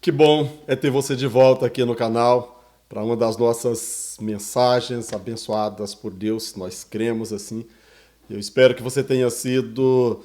Que bom é ter você de volta aqui no canal para uma das nossas mensagens abençoadas por Deus. Nós cremos assim. Eu espero que você tenha sido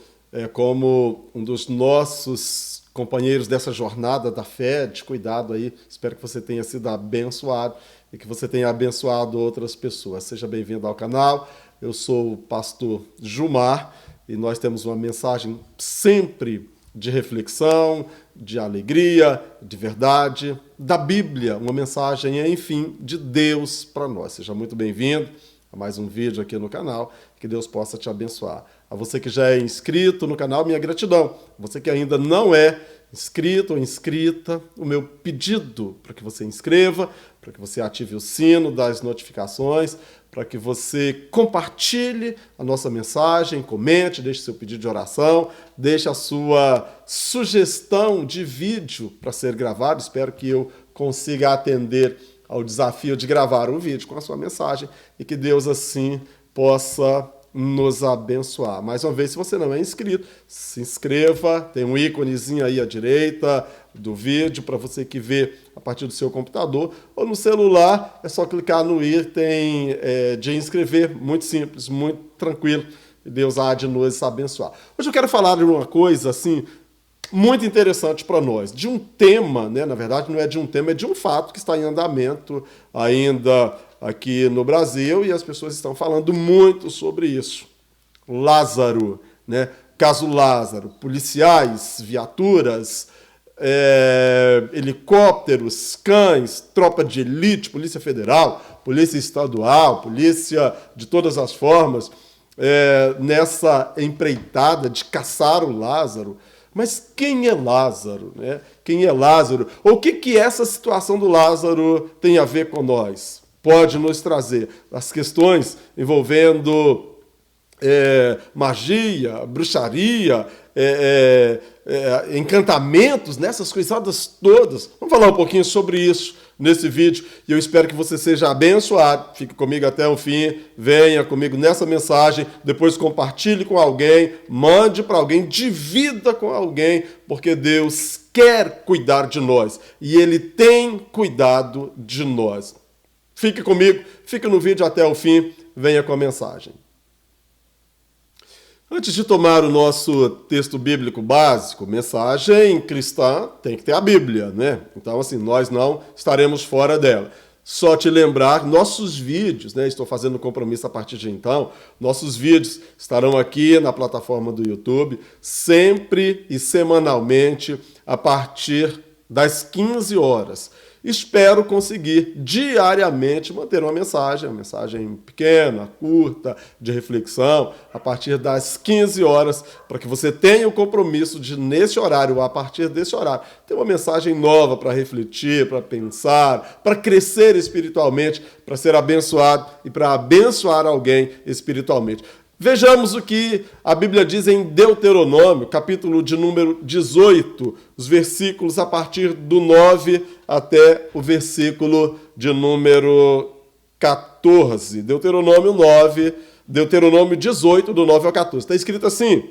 como um dos nossos companheiros dessa jornada da fé, de cuidado aí. Espero que você tenha sido abençoado e que você tenha abençoado outras pessoas. Seja bem-vindo ao canal. Eu sou o pastor Jumar e nós temos uma mensagem sempre de reflexão, de alegria, de verdade, da Bíblia, uma mensagem, enfim, de Deus para nós. Seja muito bem-vindo a mais um vídeo aqui no canal, que Deus possa te abençoar. A você que já é inscrito no canal, minha gratidão. Você que ainda não é inscrito ou inscrita, o meu pedido para que você inscreva, para que você ative o sino das notificações, para que você compartilhe a nossa mensagem, comente, deixe seu pedido de oração, deixe a sua sugestão de vídeo para ser gravado. Espero que eu consiga atender ao desafio de gravar um vídeo com a sua mensagem e que Deus assim possa nos abençoar. Mais uma vez, se você não é inscrito, se inscreva, tem um íconezinho aí à direita do vídeo para você que vê a partir do seu computador ou no celular, é só clicar no item de inscrever, muito simples, muito tranquilo, e Deus há de nos abençoar. Hoje eu quero falar de uma coisa assim muito interessante para nós, de um tema, né? Na verdade não é de um tema, é de um fato que está em andamento ainda aqui no Brasil e as pessoas estão falando muito sobre isso. Lázaro, né? Caso Lázaro, policiais, viaturas, helicópteros, cães, tropa de elite, polícia federal, polícia estadual, polícia de todas as formas, nessa empreitada de caçar o Lázaro. Mas quem é Lázaro, né? Quem é Lázaro? Ou o que essa situação do Lázaro tem a ver com nós? Pode nos trazer as questões envolvendo magia, bruxaria, encantamentos, nessas coisadas todas. Vamos falar um pouquinho sobre isso nesse vídeo e eu espero que você seja abençoado. Fique comigo até o fim, venha comigo nessa mensagem, depois compartilhe com alguém, mande para alguém, divida com alguém, porque Deus quer cuidar de nós e Ele tem cuidado de nós. Fique comigo, fique no vídeo até o fim, venha com a mensagem. Antes de tomar o nosso texto bíblico básico, mensagem cristã tem que ter a Bíblia, né? Então, assim, nós não estaremos fora dela. Só te lembrar, nossos vídeos, né? Estou fazendo um compromisso a partir de então, nossos vídeos estarão aqui na plataforma do YouTube, sempre e semanalmente, a partir das 15 horas. Espero conseguir diariamente manter uma mensagem pequena, curta, de reflexão, a partir das 15 horas, para que você tenha o compromisso de, nesse horário, ou a partir desse horário, ter uma mensagem nova para refletir, para pensar, para crescer espiritualmente, para ser abençoado e para abençoar alguém espiritualmente. Vejamos o que a Bíblia diz em Deuteronômio, capítulo de número 18, os versículos a partir do 9 até o versículo de número 14. Deuteronômio 18, do 9 ao 14. Está escrito assim: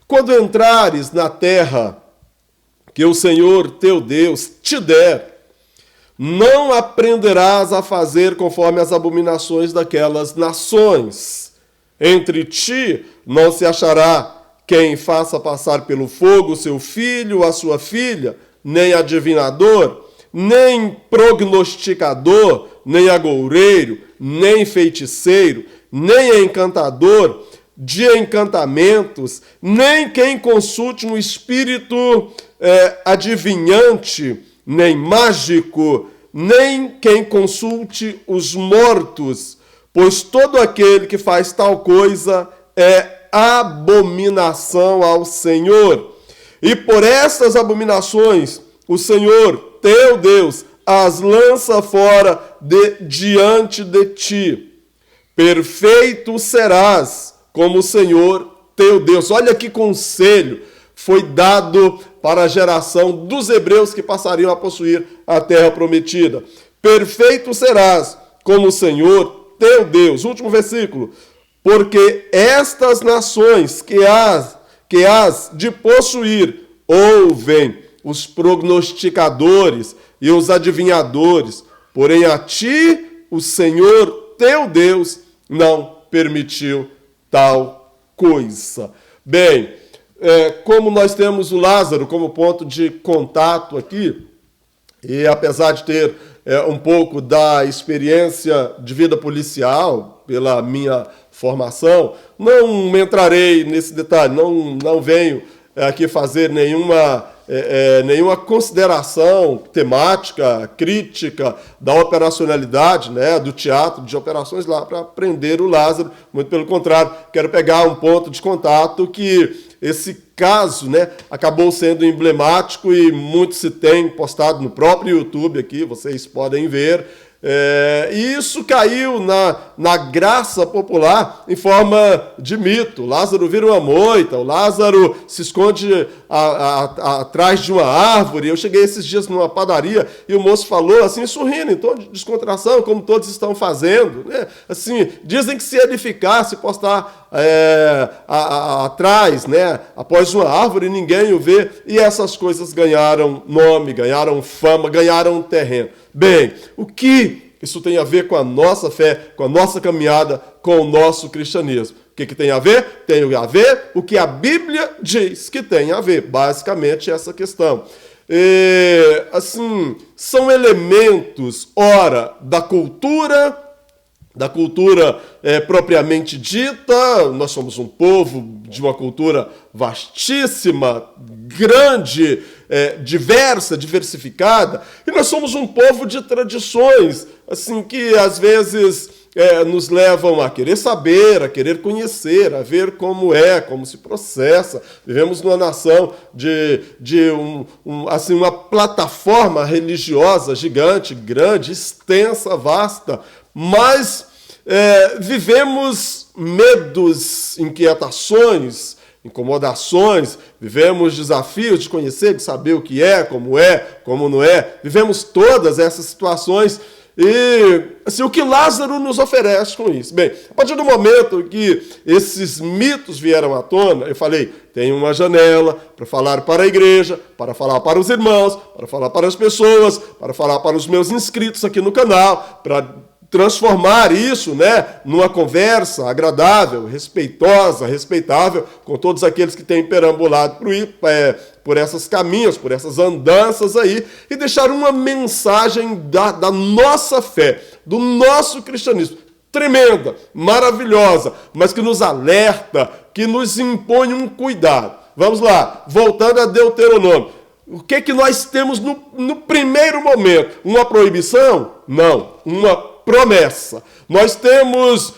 quando entrares na terra que o Senhor teu Deus te der, não aprenderás a fazer conforme as abominações daquelas nações. Entre ti não se achará quem faça passar pelo fogo seu filho ou a sua filha, nem adivinador, nem prognosticador, nem agoureiro, nem feiticeiro, nem encantador de encantamentos, nem quem consulte um espírito adivinhante, nem mágico, nem quem consulte os mortos, pois todo aquele que faz tal coisa é abominação ao Senhor. E por essas abominações, o Senhor, teu Deus, as lança fora diante de ti. Perfeito serás como o Senhor, teu Deus. Olha que conselho foi dado para a geração dos hebreus que passariam a possuir a terra prometida. Perfeito serás como o Senhor, teu Deus. Último versículo. Porque estas nações que has de possuir ouvem os prognosticadores e os adivinhadores, porém a ti o Senhor teu Deus não permitiu tal coisa. Bem, como nós temos o Lázaro como ponto de contato aqui, e apesar de ter um pouco da experiência de vida policial, pela minha formação, não entrarei nesse detalhe, não venho aqui fazer nenhuma consideração temática, crítica da operacionalidade, né, do teatro de operações lá para prender o Lázaro. Muito pelo contrário, quero pegar um ponto de contato que esse caso, né, acabou sendo emblemático e muito se tem postado no próprio YouTube aqui, vocês podem ver. E isso caiu na graça popular em forma de mito. O Lázaro vira uma moita, o Lázaro se esconde atrás de uma árvore. Eu cheguei esses dias numa padaria e o moço falou assim, sorrindo, em tom de descontração, como todos estão fazendo, né? Assim, dizem que se edificar, se postar atrás, né, após uma árvore, ninguém o vê, e essas coisas ganharam nome, ganharam fama, ganharam terreno. Bem, o que isso tem a ver com a nossa fé, com a nossa caminhada, com o nosso cristianismo? O que tem a ver? Tem a ver o que a Bíblia diz que tem a ver, basicamente essa questão. Assim, são elementos, ora, da cultura propriamente dita. Nós somos um povo de uma cultura vastíssima, grande, diversa, diversificada, e nós somos um povo de tradições, assim, que às vezes nos levam a querer saber, a querer conhecer, a ver como se processa. Vivemos numa nação de uma plataforma religiosa gigante, grande, extensa, vasta, mas vivemos medos, inquietações, incomodações, vivemos desafios de conhecer, de saber o que como não é, vivemos todas essas situações. E assim, o que Lázaro nos oferece com isso? Bem, a partir do momento que esses mitos vieram à tona, eu falei, tem uma janela para falar para a igreja, para falar para os irmãos, para falar para as pessoas, para falar para os meus inscritos aqui no canal, para transformar isso, né, numa conversa agradável, respeitosa, respeitável, com todos aqueles que têm perambulado por essas caminhos, por essas andanças aí, e deixar uma mensagem da nossa fé, do nosso cristianismo, tremenda, maravilhosa, mas que nos alerta, que nos impõe um cuidado. Vamos lá, voltando a Deuteronômio. O que nós temos no primeiro momento? Uma proibição? Não, uma promessa. Nós temos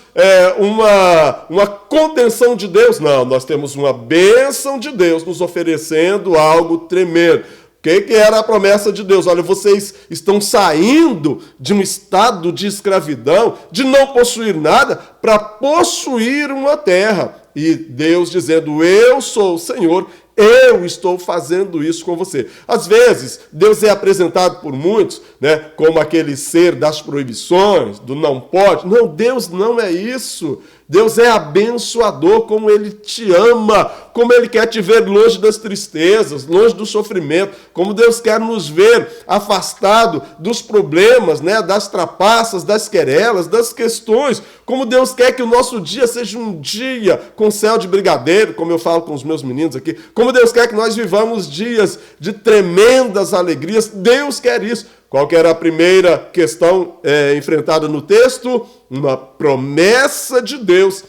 uma contenção de Deus? Não, nós temos uma bênção de Deus nos oferecendo algo tremendo. O que era a promessa de Deus? Olha, vocês estão saindo de um estado de escravidão, de não possuir nada, para possuir uma terra. E Deus dizendo, eu sou o Senhor, eu estou fazendo isso com você. Às vezes, Deus é apresentado por muitos, né, como aquele ser das proibições, do não pode. Não, Deus não é isso. Deus é abençoador, como Ele te ama, como Ele quer te ver longe das tristezas, longe do sofrimento, como Deus quer nos ver afastado dos problemas, né, das trapaças, das querelas, das questões, como Deus quer que o nosso dia seja um dia com céu de brigadeiro, como eu falo com os meus meninos aqui, como Deus quer que nós vivamos dias de tremendas alegrias. Deus quer isso. Qual que era a primeira questão enfrentada no texto? Uma promessa de Deus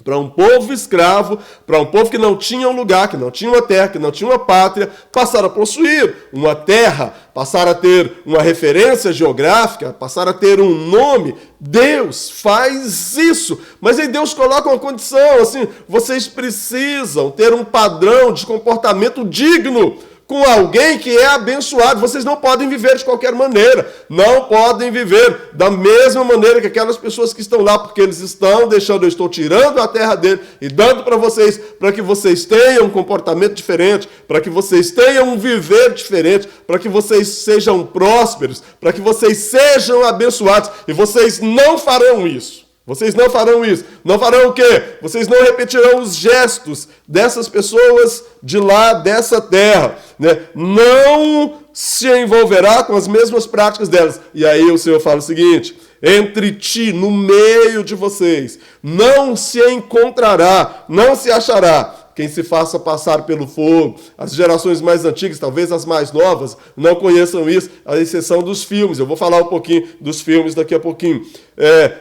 para um povo escravo, para um povo que não tinha um lugar, que não tinha uma terra, que não tinha uma pátria, passar a possuir uma terra, passar a ter uma referência geográfica, passar a ter um nome. Deus faz isso, mas aí Deus coloca uma condição, assim, vocês precisam ter um padrão de comportamento digno com alguém que é abençoado. Vocês não podem viver de qualquer maneira. Não podem viver da mesma maneira que aquelas pessoas que estão lá, porque eles estão deixando, eu estou tirando a terra dele e dando para vocês, para que vocês tenham um comportamento diferente, para que vocês tenham um viver diferente, para que vocês sejam prósperos, para que vocês sejam abençoados. E vocês não farão isso. Vocês não farão isso. Não farão o quê? Vocês não repetirão os gestos dessas pessoas de lá, dessa terra, né? Não se envolverá com as mesmas práticas delas. E aí o Senhor fala o seguinte: entre ti, no meio de vocês, não se encontrará, não se achará quem se faça passar pelo fogo. As gerações mais antigas, talvez as mais novas, não conheçam isso, à exceção dos filmes. Eu vou falar um pouquinho dos filmes daqui a pouquinho.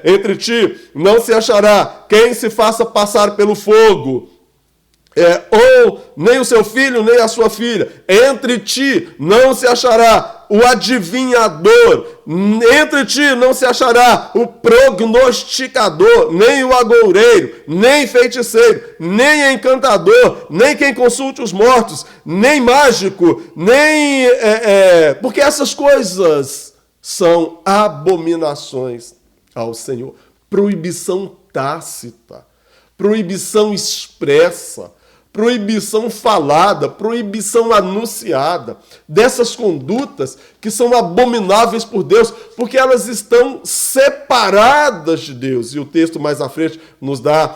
Entre ti não se achará quem se faça passar pelo fogo. Ou nem o seu filho, nem a sua filha. Entre ti não se achará o adivinhador. Entre ti não se achará o prognosticador, nem o agoureiro, nem feiticeiro, nem encantador, nem quem consulte os mortos, nem mágico, nem... porque essas coisas são abominações ao Senhor. Proibição tácita, proibição expressa, proibição falada, proibição anunciada, dessas condutas que são abomináveis por Deus, porque elas estão separadas de Deus. E o texto mais à frente nos dá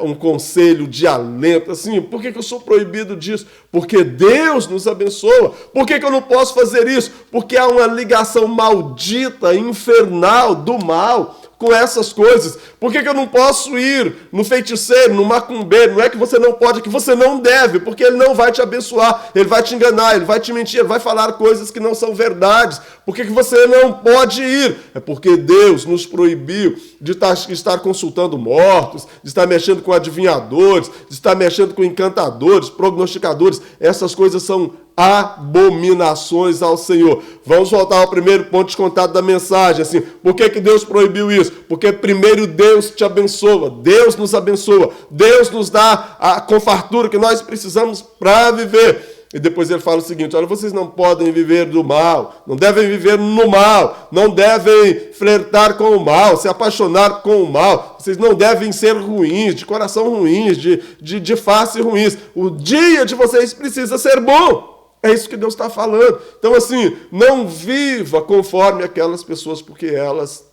um conselho de alento, assim, por que eu sou proibido disso? Porque Deus nos abençoa. Por que eu não posso fazer isso? Porque há uma ligação maldita, infernal, do mal com essas coisas. Por que eu não posso ir no feiticeiro, no macumbeiro? Não é que você não pode, é que você não deve, porque ele não vai te abençoar, ele vai te enganar, ele vai te mentir, ele vai falar coisas que não são verdades. Por que você não pode ir? É porque Deus nos proibiu de estar consultando mortos, de estar mexendo com adivinhadores, de estar mexendo com encantadores, prognosticadores. Essas coisas são abominações ao Senhor. Vamos voltar ao primeiro ponto de contato da mensagem. Assim, por que Deus proibiu isso? Porque primeiro Deus te abençoa, Deus nos abençoa, Deus nos dá com fartura que nós precisamos para viver. E depois ele fala o seguinte: olha, vocês não podem viver do mal, não devem viver no mal, não devem flertar com o mal, se apaixonar com o mal, vocês não devem ser ruins, de coração ruins, de face ruins. O dia de vocês precisa ser bom. É isso que Deus está falando. Então, assim, não viva conforme aquelas pessoas, porque elas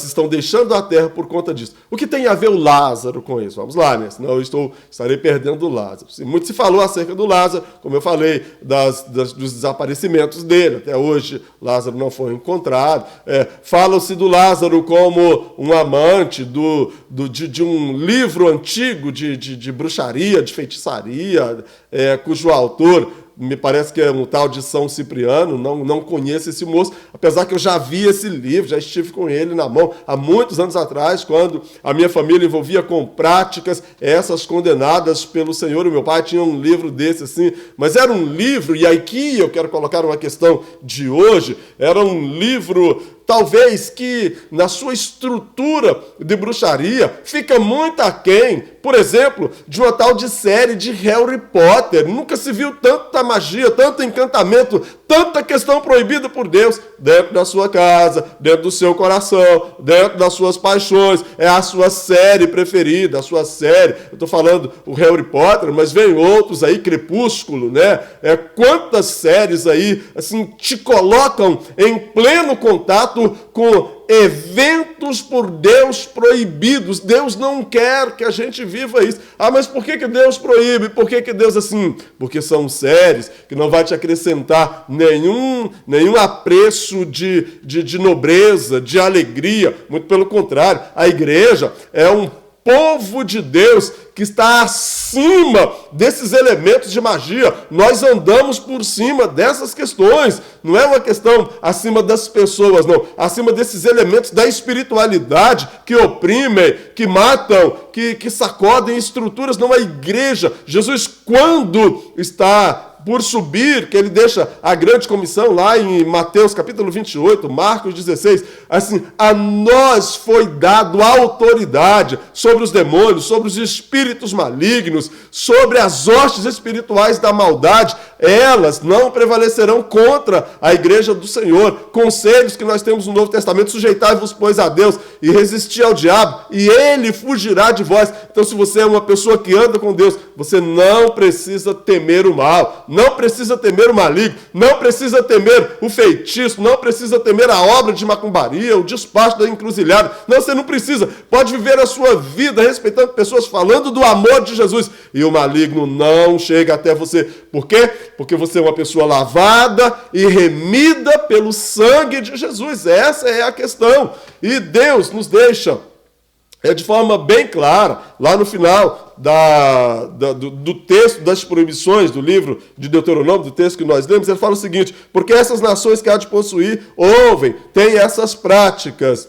estão deixando a terra por conta disso. O que tem a ver o Lázaro com isso? Vamos lá, né? Senão eu estarei perdendo o Lázaro. Muito se falou acerca do Lázaro, como eu falei, dos desaparecimentos dele. Até hoje, Lázaro não foi encontrado. Fala-se do Lázaro como um amante de um livro antigo de bruxaria, de feitiçaria, cujo autor... me parece que é um tal de São Cipriano, não conheço esse moço, apesar que eu já vi esse livro, já estive com ele na mão há muitos anos atrás, quando a minha família envolvia com práticas essas condenadas pelo Senhor. O meu pai tinha um livro desse assim, mas era um livro, e aqui eu quero colocar uma questão de hoje, era um livro... talvez que na sua estrutura de bruxaria fica muito aquém, por exemplo, de uma tal de série de Harry Potter. Nunca se viu tanta magia, tanto encantamento, tanta questão proibida por Deus dentro da sua casa, dentro do seu coração, dentro das suas paixões. É a sua série preferida, a sua série. Eu estou falando o Harry Potter, mas vem outros aí, Crepúsculo, né? Quantas séries aí, assim, te colocam em pleno contato com eventos por Deus proibidos. Deus não quer que a gente viva isso. Mas por que Deus proíbe? Por que Deus assim? Porque são séries que não vai te acrescentar nenhum apreço de nobreza, de alegria. Muito pelo contrário, a igreja é um povo de Deus que está acima desses elementos de magia. Nós andamos por cima dessas questões. Não é uma questão acima das pessoas, não. Acima desses elementos da espiritualidade que oprimem, que matam, que sacodem estruturas. Não, a igreja. Jesus, quando está por subir, que ele deixa a grande comissão lá em Mateus capítulo 28, Marcos 16, assim, a nós foi dado autoridade sobre os demônios, sobre os espíritos malignos, sobre as hostes espirituais da maldade. Elas não prevalecerão contra a igreja do Senhor. Conselhos que nós temos no Novo Testamento: sujeitai-vos, pois, a Deus e resistir ao diabo, e ele fugirá de vós. Então, se você é uma pessoa que anda com Deus, você não precisa temer o mal, não precisa temer o maligno, não precisa temer o feitiço, não precisa temer a obra de macumbaria, o despacho da encruzilhada. Não, você não precisa. Pode viver a sua vida respeitando pessoas, falando do amor de Jesus. E o maligno não chega até você. Por quê? Porque você é uma pessoa lavada e remida pelo sangue de Jesus. Essa é a questão. E Deus nos deixa de forma bem clara, lá no final do texto das proibições do livro de Deuteronômio, do texto que nós lemos, ele fala o seguinte: porque essas nações que há de possuir ouvem, têm essas práticas.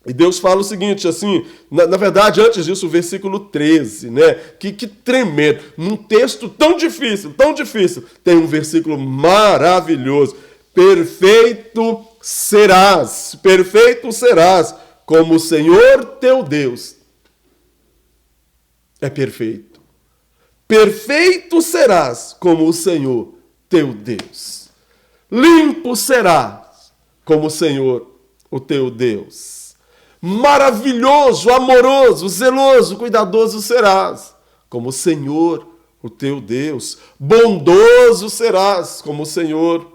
E Deus fala o seguinte, assim, na verdade, antes disso, o versículo 13, né? Que tremendo. Num texto tão difícil, tem um versículo maravilhoso. Perfeito serás, como o Senhor teu Deus é perfeito. Perfeito serás como o Senhor teu Deus. Limpo serás como o Senhor, o teu Deus. Maravilhoso, amoroso, zeloso, cuidadoso serás como o Senhor, o teu Deus. Bondoso serás como o Senhor,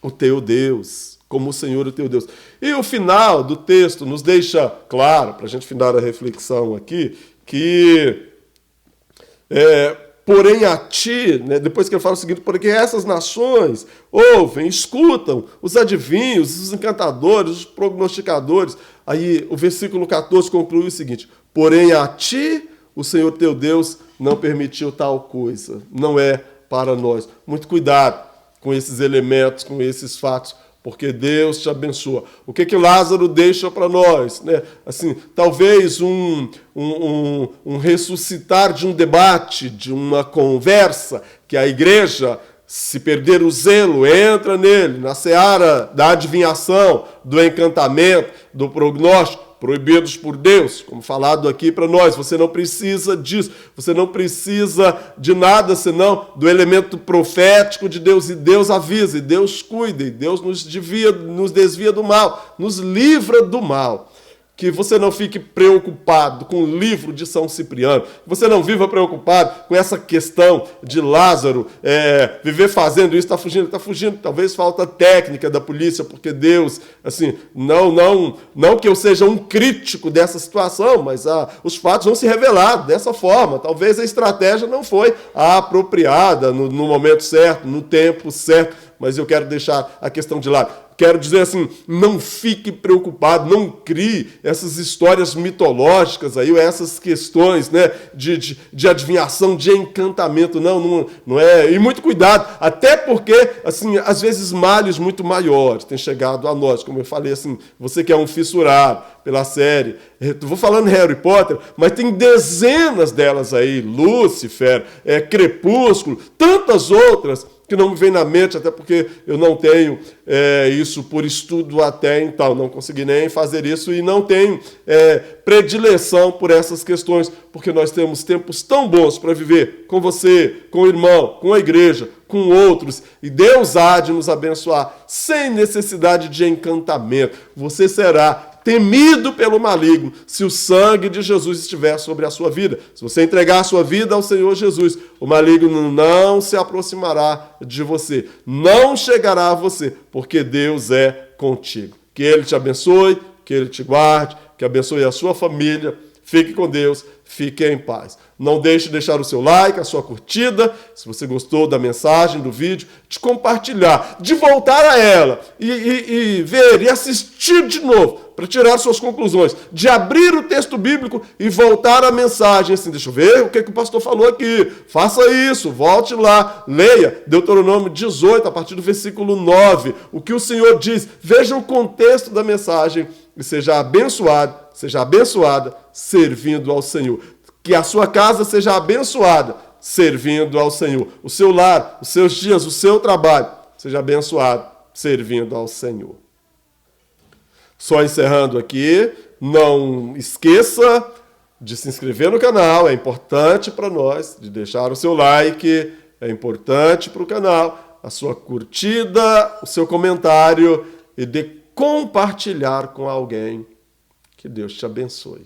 o teu Deus. Como o Senhor, o teu Deus. E o final do texto nos deixa claro, para a gente findar a reflexão aqui, que, porém a ti, né, depois que ele fala o seguinte, porque essas nações ouvem, escutam os adivinhos, os encantadores, os prognosticadores. Aí o versículo 14 conclui o seguinte: porém a ti, o Senhor teu Deus, não permitiu tal coisa. Não é para nós. Muito cuidado com esses elementos, com esses fatos, porque Deus te abençoa. O que Lázaro deixa para nós? Né? Assim, talvez um ressuscitar de um debate, de uma conversa, que a igreja, se perder o zelo, entra nele, na seara da adivinhação, do encantamento, do prognóstico, proibidos por Deus, como falado aqui para nós. Você não precisa disso, você não precisa de nada senão do elemento profético de Deus, e Deus avisa, e Deus cuida, e Deus nos desvia do mal, nos livra do mal. Que você não fique preocupado com o livro de São Cipriano, que você não viva preocupado com essa questão de Lázaro, viver fazendo isso, está fugindo, talvez falta técnica da polícia, porque Deus, assim, não que eu seja um crítico dessa situação, mas os fatos vão se revelar dessa forma, talvez a estratégia não foi a apropriada no momento certo, no tempo certo, mas eu quero deixar a questão de lado. Quero dizer assim, não fique preocupado, não crie essas histórias mitológicas aí, ou essas questões, né, de adivinhação, de encantamento, não é. E muito cuidado, até porque, assim, às vezes males muito maiores têm chegado a nós, como eu falei, assim, você que é um fissurado pela série, vou falando Harry Potter, mas tem dezenas delas aí, Lúcifer, Crepúsculo, tantas outras, que não me vem na mente, até porque eu não tenho isso por estudo até então, não consegui nem fazer isso e não tenho predileção por essas questões, porque nós temos tempos tão bons para viver com você, com o irmão, com a igreja, com outros, e Deus há de nos abençoar sem necessidade de encantamento. Você será temido pelo maligno, se o sangue de Jesus estiver sobre a sua vida. Se você entregar a sua vida ao Senhor Jesus, o maligno não se aproximará de você, não chegará a você, porque Deus é contigo. Que Ele te abençoe, que Ele te guarde, que abençoe a sua família. Fique com Deus, fique em paz. Não deixe de deixar o seu like, a sua curtida, se você gostou da mensagem, do vídeo, de compartilhar, de voltar a ela e ver e assistir de novo, para tirar suas conclusões, de abrir o texto bíblico e voltar à mensagem, assim, deixa eu ver o que o pastor falou aqui, faça isso, volte lá, leia Deuteronômio 18, a partir do versículo 9, o que o Senhor diz, veja o contexto da mensagem e seja abençoado, seja abençoada servindo ao Senhor. Que a sua casa seja abençoada servindo ao Senhor. O seu lar, os seus dias, o seu trabalho seja abençoado servindo ao Senhor. Só encerrando aqui, não esqueça de se inscrever no canal, é importante para nós, de deixar o seu like, é importante para o canal, a sua curtida, o seu comentário e de compartilhar com alguém. Que Deus te abençoe.